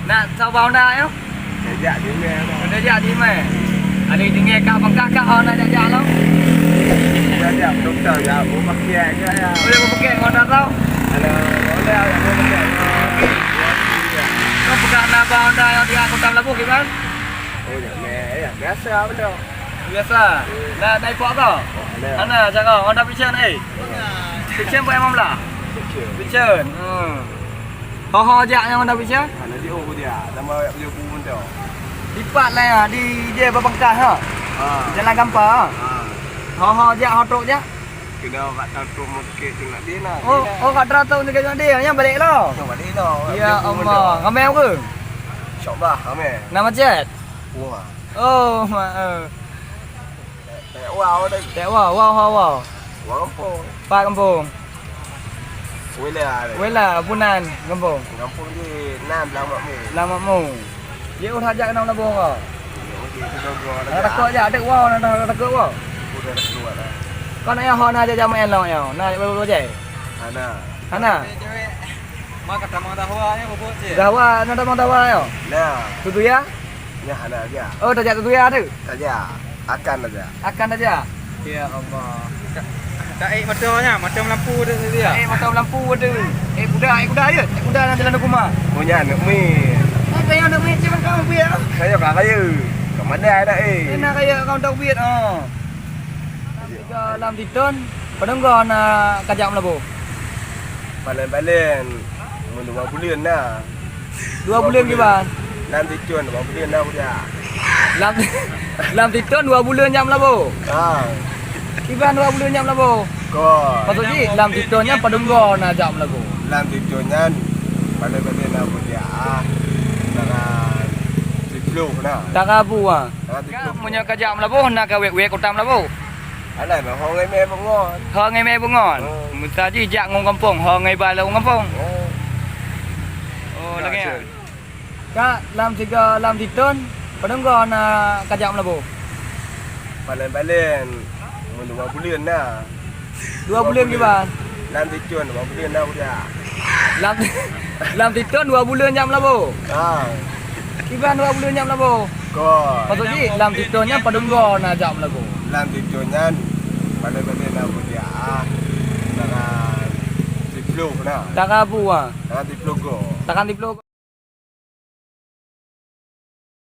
Nak sabau dah yo. Jajak di meh tu. Dah jadi meh. Ada dengar kak bangkah kak nak jajak lo. Jajak doktor ya, mau pakai ke ya. Boleh pakai kau dah tahu. Ada boleh ya, mau pakai. Kau pegang nabau dah yang dia kotam labu gimana? Oh ya meh ya, biasa betul. Biasa. Dah naik kuat kau. Ana cara Honda Vision Vision buat emang belah. Vision. Ho jak yang Honda Vision. Ana dia oh dia, nama dia pun tu. Lipat lah ya, di dia berbangkah ha. Jalan gampang. Ho jak ho truk jak. Kena kat tahu mungkin tengok dia nak. Oh kat teratur ni dengan dia yang balik lo. Balik dah. Ya Allah, ramai ke? InsyaAllah ramai. Nama jet. Wah. Oh, Wow dah. tak wow. Wah kampung. Pak kampung. Wela. Wela punan kampung. Kampung di 6 Lamakmu. Lamatmu. Dia urah jak kena labung kau. Okey, tu dua Nak takut je, ada wow nak takut wow. Udah keluar dah. Kau nak yang ho nak jajan main lo yang. Nak baru je. Ana. Ana. Mak kata mang dahwa nya bobot je. Dawa nak dah mau dawa yo. Nah, Tutu ya? ni ana aja. Oh, dah jak tutu ya tu. Saja. Akan aja. Akan aja. Ya Allah. Tak motornya, motor lampu dia dia. Mata lampu ada. Kuda je. Kuda nak jalan rumah. Punya nak mi. Apa yang nak main macam kau biar. Kaya kat kaya. Kat mana ada Nak kaya kau tak biar. Tiga lam titon. Padahal kau nak kajak melabu. Balen-balen. Mun 2 bulan dah. 2 bulan ke ban? Nanti cun 2 bulan dah udah. Lam titon 2 bulan jam melabu. Ha. Iban 2 bulan jam melabu. Ko. Maksudnya lam titonnya padahal kau nak jam melabu. Nanti cunyan. Balen-balen dah udah. Dengan diplom nah. Tak abu ah. Nanti Kau punya kajak melabu nak kau wek kotam melabu. Alah nah hong me bengon. Ho ngai me bungon. Mesti jak ngong kampung, ho ngai ba ngong kampung. Oh, lagi ya. Kak lam 3 lam titon padahal kau nak kajak melabu. Balen-balen. Mun 2 bulan dah. 2 bulan ke ban? Nanti cun 2 bulan dah udah. Lam titon 2 bulan jam melabu. Ha. Iban 2 bulan jam melabu. Ko. Maksudnya lam titonnya padahal kau nak jam melabu. Nanti cunyan. Balen-balen dah udah. Dengan diplom nah. Tak abu ah. Nanti diplom ko. Takkan diplog.